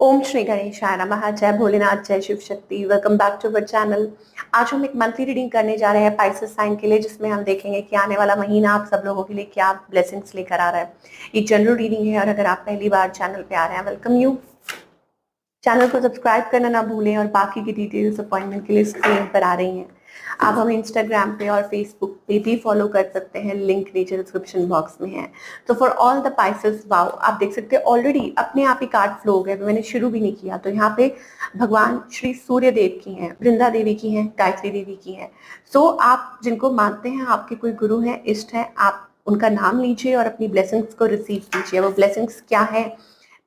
ओम श्री गणेशाय नमः। जय भोलेनाथ, जय Shiv Shakti. Welcome back to our channel. आज हम एक मंथली रीडिंग करने जा रहे हैं पाइसेस साइन के लिए, जिसमें हम देखेंगे कि आने वाला महीना आप सब लोगों के लिए क्या ब्लेसिंग्स लेकर आ रहा है। ये जनरल रीडिंग है और अगर आप पहली बार चैनल पे आ रहे हैं, वेलकम यू। चैनल को सब्सक्राइब करना ना भूलें और बाकी की डिटेल्स अपॉइंटमेंट के लिए स्क्रीन पर आ रही हैं। आप हमें इंस्टाग्राम पे और फेसबुक पे भी फॉलो कर सकते हैं, लिंक नीचे डिस्क्रिप्शन बॉक्स में है। तो for all the Pisces, wow, आप देख सकते हैं ऑलरेडी अपने आप ही कार्ड फ्लो हो गए, मैंने शुरू भी नहीं किया। तो यहाँ पे भगवान श्री सूर्य देव की हैं, वृंदा देवी की हैं, गायत्री देवी की हैं। सो आप जिनको मानते हैं, आपके कोई गुरु हैं, इष्ट हैं, आप उनका नाम लीजिए और अपनी ब्लेसिंग्स को रिसीव कीजिए। वो ब्लेसिंग्स क्या है?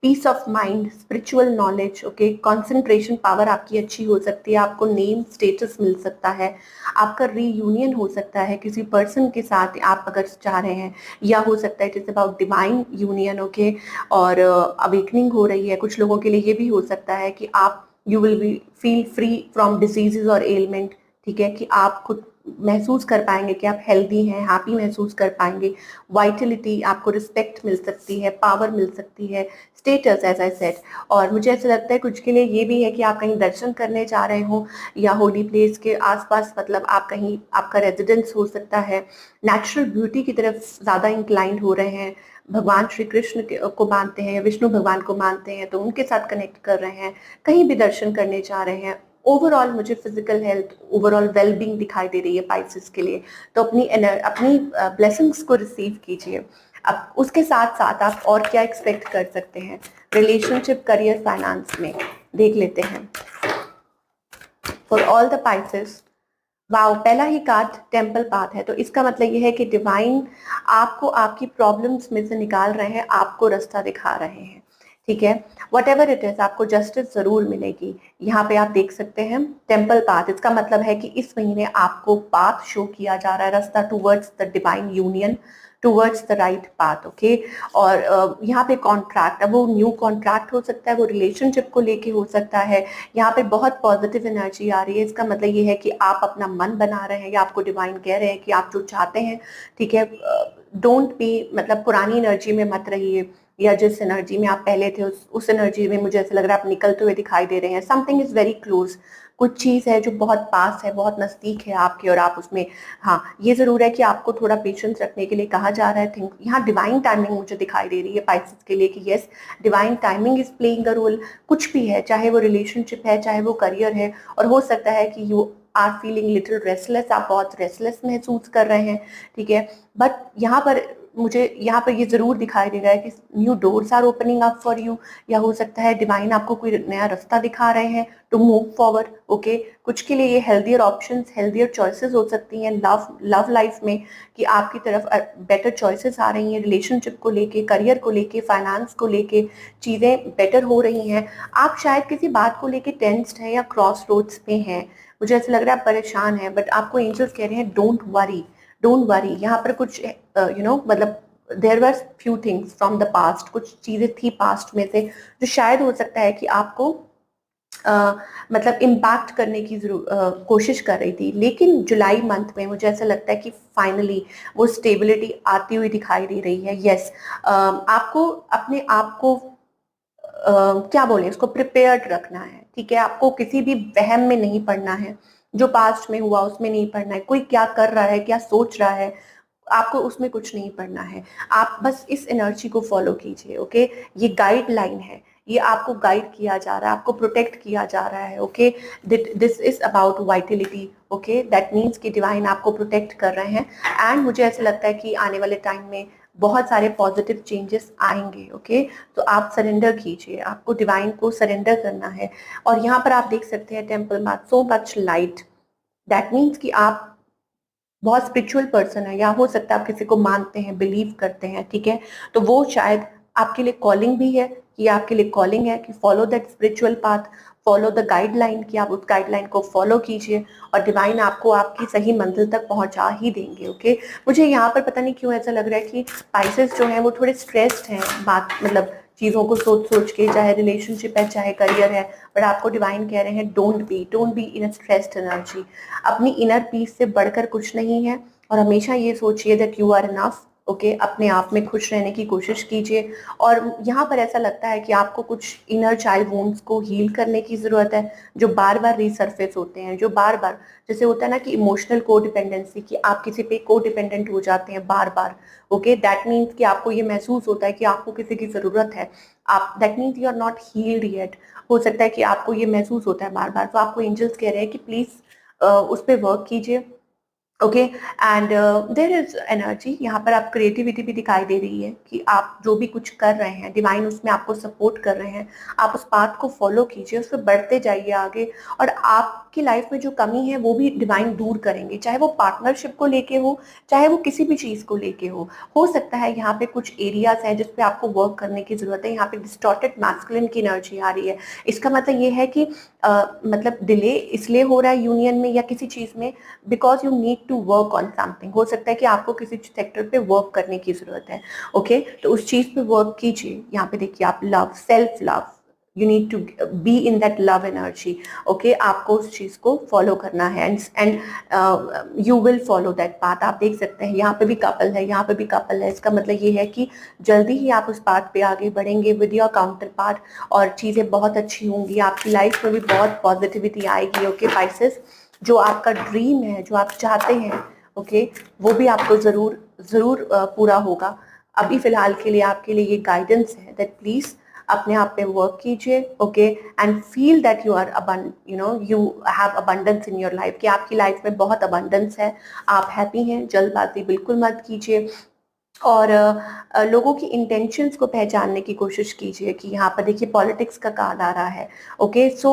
Peace of mind, spiritual knowledge, okay, concentration power आपकी अच्छी हो सकती है, आपको नेम स्टेटस मिल सकता है, आपका रीयूनियन हो सकता है किसी पर्सन के साथ आप अगर चाह रहे हैं, या हो सकता है it is about divine union, okay. और अवेकनिंग हो रही है। कुछ लोगों के लिए ये भी हो सकता है कि आप you will be feel free from diseases और एलिमेंट, ठीक है, कि आप खुद महसूस कर पाएंगे कि आप हेल्दी हैं, हैप्पी महसूस कर पाएंगे। वाइटलिटी, आपको रिस्पेक्ट मिल सकती है, पावर मिल सकती है, स्टेटस एज आई सेड। और मुझे ऐसा लगता है कुछ के लिए ये भी है कि आप कहीं दर्शन करने जा रहे हो या होली प्लेस के आसपास, मतलब आप कहीं, आपका रेजिडेंस हो सकता है, नेचुरल ब्यूटी की तरफ ज़्यादा इंक्लाइंड हो रहे हैं, भगवान श्री कृष्ण को मानते हैं, विष्णु भगवान को मानते हैं तो उनके साथ कनेक्ट कर रहे हैं, कहीं भी दर्शन करने जा रहे हैं। ओवरऑल मुझे फिजिकल हेल्थ, ओवरऑल वेलबींग दिखाई दे रही है पाइसेस के लिए। तो अपनी ब्लेसिंग्स को रिसीव कीजिए। अब उसके साथ साथ आप और क्या एक्सपेक्ट कर सकते हैं रिलेशनशिप, करियर, फाइनेंस में, देख लेते हैं for all the Pisces. Wow, पहला ही कार्ड टेम्पल पाथ है, तो इसका मतलब ये है कि डिवाइन आपको आपकी प्रॉब्लम्स में से निकाल रहे हैं, आपको रास्ता दिखा रहे हैं, ठीक है। वट एवर इट इज, आपको जस्टिस जरूर मिलेगी। यहाँ पे आप देख सकते हैं टेम्पल पाथ, इसका मतलब है कि इस महीने आपको पाथ शो किया जा रहा है, रास्ता towards the divine union, towards the right path, okay. और यहाँ पे कॉन्ट्रैक्ट, अब वो न्यू कॉन्ट्रैक्ट हो सकता है, वो रिलेशनशिप को लेके हो सकता है। यहाँ पे बहुत पॉजिटिव एनर्जी आ रही है। इसका मतलब ये है कि आप अपना मन बना रहे हैं, या आपको डिवाइन कह रहे हैं कि आप जो चाहते हैं, ठीक है, डोंट बी, मतलब पुरानी एनर्जी में मत रहिए, या जिस एनर्जी में आप पहले थे उस एनर्जी में मुझे ऐसा लग रहा है आप निकलते हुए दिखाई दे रहे हैं। समथिंग इज वेरी क्लोज, कुछ चीज है जो बहुत पास है, बहुत नजदीक है आपके, और आप उसमें, हाँ, ये जरूर है कि आपको थोड़ा पेशेंस रखने के लिए कहा जा रहा है। थिंक यहाँ डिवाइन टाइमिंग मुझे दिखाई दे रही है पाइसेस के लिए, कि yes, divine timing is playing a role. कुछ भी है, चाहे वो रिलेशनशिप है, चाहे वो करियर है, और हो सकता है कि you are feeling little restless, आप बहुत रेस्टलेस महसूस कर रहे हैं, ठीक है। बट यहाँ पर मुझे यहाँ पर ये जरूर दिखाई दे रहा है कि new doors are opening up for you, या हो सकता है डिवाइन आपको कोई नया रास्ता दिखा रहे हैं टू मूव फॉरवर्ड, ओके। कुछ के लिए ये हेल्दियर ऑप्शंस, हेल्दियर चॉइसेस हो सकती हैं लव लाइफ में, कि आपकी तरफ बेटर चॉइसेस आ रही हैं, रिलेशनशिप को लेके, करियर को लेके, फाइनेंस को लेके चीज़ें बेटर हो रही हैं। आप शायद किसी बात को लेके टेंस्ड हैं या क्रॉस रोड्स पे हैं, मुझे ऐसा लग रहा है आप परेशान हैं, बट आपको एंजल्स कह रहे हैं डोंट वरी, डोंट वरी। यहाँ पर कुछ मतलब there were few things from the past, कुछ चीजें थी पास्ट में से जो शायद हो सकता है कि आपको मतलब इम्पैक्ट करने की कोशिश कर रही थी, लेकिन जुलाई मंथ में मुझे ऐसा लगता है कि फाइनली वो स्टेबिलिटी आती हुई दिखाई दे रही है। यस, आपको अपने आप को क्या बोले, उसको प्रिपेयर्ड रखना है, ठीक है। आपको किसी भी वहम में नहीं पड़ना है, जो पास्ट में हुआ उसमें नहीं पड़ना है, कोई क्या कर रहा है, क्या सोच रहा है, आपको उसमें कुछ नहीं पढ़ना है। आप बस इस एनर्जी को फॉलो कीजिए, ओके। ये गाइडलाइन है, ये आपको गाइड किया जा रहा है, आपको प्रोटेक्ट किया जा रहा है, okay. This is about vitality, okay. That means कि डिवाइन आपको प्रोटेक्ट कर रहे हैं। एंड मुझे ऐसा लगता है कि आने वाले टाइम में बहुत सारे पॉजिटिव चेंजेस आएंगे, ओके। तो आप सरेंडर कीजिए, आपको डिवाइन को सरेंडर करना है। और यहाँ पर आप देख सकते हैं टेम्पल में so much light, that means कि आप बहुत स्पिरिचुअल पर्सन है, या हो सकता है आप किसी को मानते हैं, बिलीव करते हैं, ठीक है। तो वो शायद आपके लिए कॉलिंग भी है, कि आपके लिए कॉलिंग है कि follow that spiritual path, follow the guideline, कि आप उस गाइडलाइन को फॉलो कीजिए और डिवाइन आपको आपकी सही मंजिल तक पहुंचा ही देंगे, ओके। मुझे यहाँ पर पता नहीं क्यों ऐसा लग रहा है कि पाइसेस जो हैं वो थोड़े स्ट्रेस्ड हैं, बात मतलब चीज़ों को सोच सोच के, चाहे रिलेशनशिप है, चाहे करियर है। बट आपको डिवाइन कह रहे हैं don't be in a stressed energy. अपनी इनर पीस से बढ़कर कुछ नहीं है, और हमेशा ये सोचिए that you are enough, okay अपने आप में खुश रहने की कोशिश कीजिए। और यहाँ पर ऐसा लगता है कि आपको कुछ इनर चाइल्ड वुंड्स को हील करने की ज़रूरत है, जो बार बार रिसर्फेस होते हैं, जो बार बार, जैसे होता है ना कि इमोशनल को डिपेंडेंसी, कि आप किसी पे को डिपेंडेंट हो जाते हैं बार बार। ओके दैट मीन्स कि आपको ये महसूस होता है कि आपको किसी की ज़रूरत है, आप, that means you are not healed yet. हो सकता है कि आपको ये महसूस होता है बार बार, तो आपको एंजल्स कह रहे हैं कि प्लीज़ उस पर वर्क कीजिए। Okay and there is energy, यहाँ पर आप क्रिएटिविटी भी दिखाई दे रही है कि आप जो भी कुछ कर रहे हैं डिवाइन उसमें आपको सपोर्ट कर रहे हैं। आप उस पाथ को फॉलो कीजिए, उस पर बढ़ते जाइए आगे, और आपकी लाइफ में जो कमी है वो भी डिवाइन दूर करेंगे, चाहे वो पार्टनरशिप को लेके हो, चाहे वो किसी भी चीज़ को लेके हो सकता है यहाँ पे कुछ एरियाज हैं जिस पे आपको वर्क करने की जरूरत है। यहाँ पे डिस्टॉर्टेड मैस्कुलिन की एनर्जी आ रही है, इसका मतलब ये है कि मतलब डिले इसलिए हो रहा है यूनियन में या किसी चीज़ में, because you need to work on something. हो सकता है कि आपको किसी सेक्टर पे वर्क करने की जरूरत है। ओके तो उस चीज पे वर्क कीजिए। यहाँ पे देखिए आप love, self love, you need to be in that love energy. Okay आपको उस चीज को फॉलो करना है and you will follow that path. आप देख सकते हैं यहाँ पे भी कपल है, यहाँ पे भी कपल है, इसका मतलब ये है कि जल्दी ही आप उस पाथ पे आगे बढ़ेंगे विद योर काउंटर पार्ट, और चीजें बहुत अच्छी होंगी, आपकी लाइफ में भी बहुत पॉजिटिविटी आएगी। ओके पाइसेस, जो आपका ड्रीम है, जो आप चाहते हैं, ओके वो भी आपको जरूर जरूर पूरा होगा। अभी फिलहाल के लिए आपके लिए ये गाइडेंस है दैट प्लीज अपने आप पे वर्क कीजिए। Okay and feel that you are you have abundance in your life, कि आपकी लाइफ में बहुत अबंडेंस है, आप हैप्पी हैं। जल्दबाजी बिल्कुल मत कीजिए, और लोगों की इंटेंशंस को पहचानने की कोशिश कीजिए। कि यहाँ पर देखिए पॉलिटिक्स का कार्ड आ रहा है। ओके सो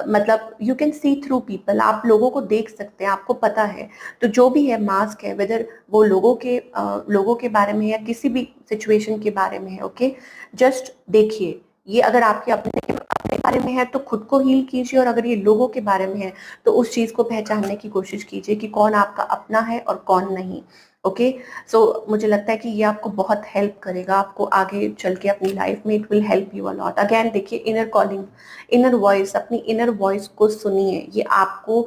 मतलब you can see through people, आप लोगों को देख सकते हैं, आपको पता है। तो जो भी है मास्क है, वेदर वो लोगों के बारे में या किसी भी सिचुएशन के बारे में है। ओके जस्ट देखिए, ये अगर आपके अपने बारे में है तो खुद को हील कीजिए, और अगर ये लोगों के बारे में है तो उस चीज को पहचानने की कोशिश कीजिए कि कौन आपका अपना है और कौन नहीं। ओके सो मुझे लगता है कि ये आपको बहुत हेल्प करेगा, आपको आगे चल के अपनी लाइफ में it will help you a lot. Again देखिए इनर कॉलिंग, इनर वॉइस, अपनी इनर वॉइस को सुनिए, ये आपको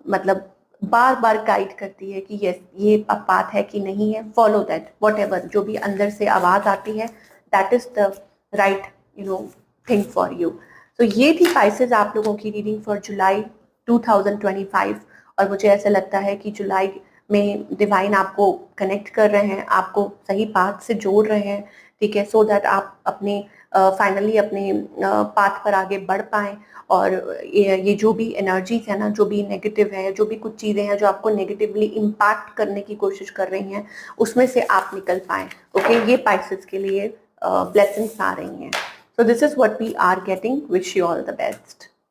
मतलब बार बार गाइड करती है कि यस ये पाथ है कि नहीं है। फॉलो दैट, वॉट एवर जो भी अंदर से आवाज आती है, that is the right thing for you. तो ये थी पाइसेस आप लोगों की रीडिंग फॉर जुलाई 2025। और मुझे ऐसा लगता है कि जुलाई में डिवाइन आपको कनेक्ट कर रहे हैं, आपको सही पाथ से जोड़ रहे हैं, ठीक है, सो दैट आप अपने फाइनली अपने पाथ पर आगे बढ़ पाएं। और ये जो भी एनर्जीज है ना, जो भी नेगेटिव है, जो भी कुछ चीज़ें हैं जो आपको नेगेटिवली इम्पैक्ट करने की कोशिश कर रही हैं, उसमें से आप निकल पाएं। ओके ये पाइसेस के लिए ब्लेसिंग्स आ रही हैं। So this is what we are getting, wish you all the best.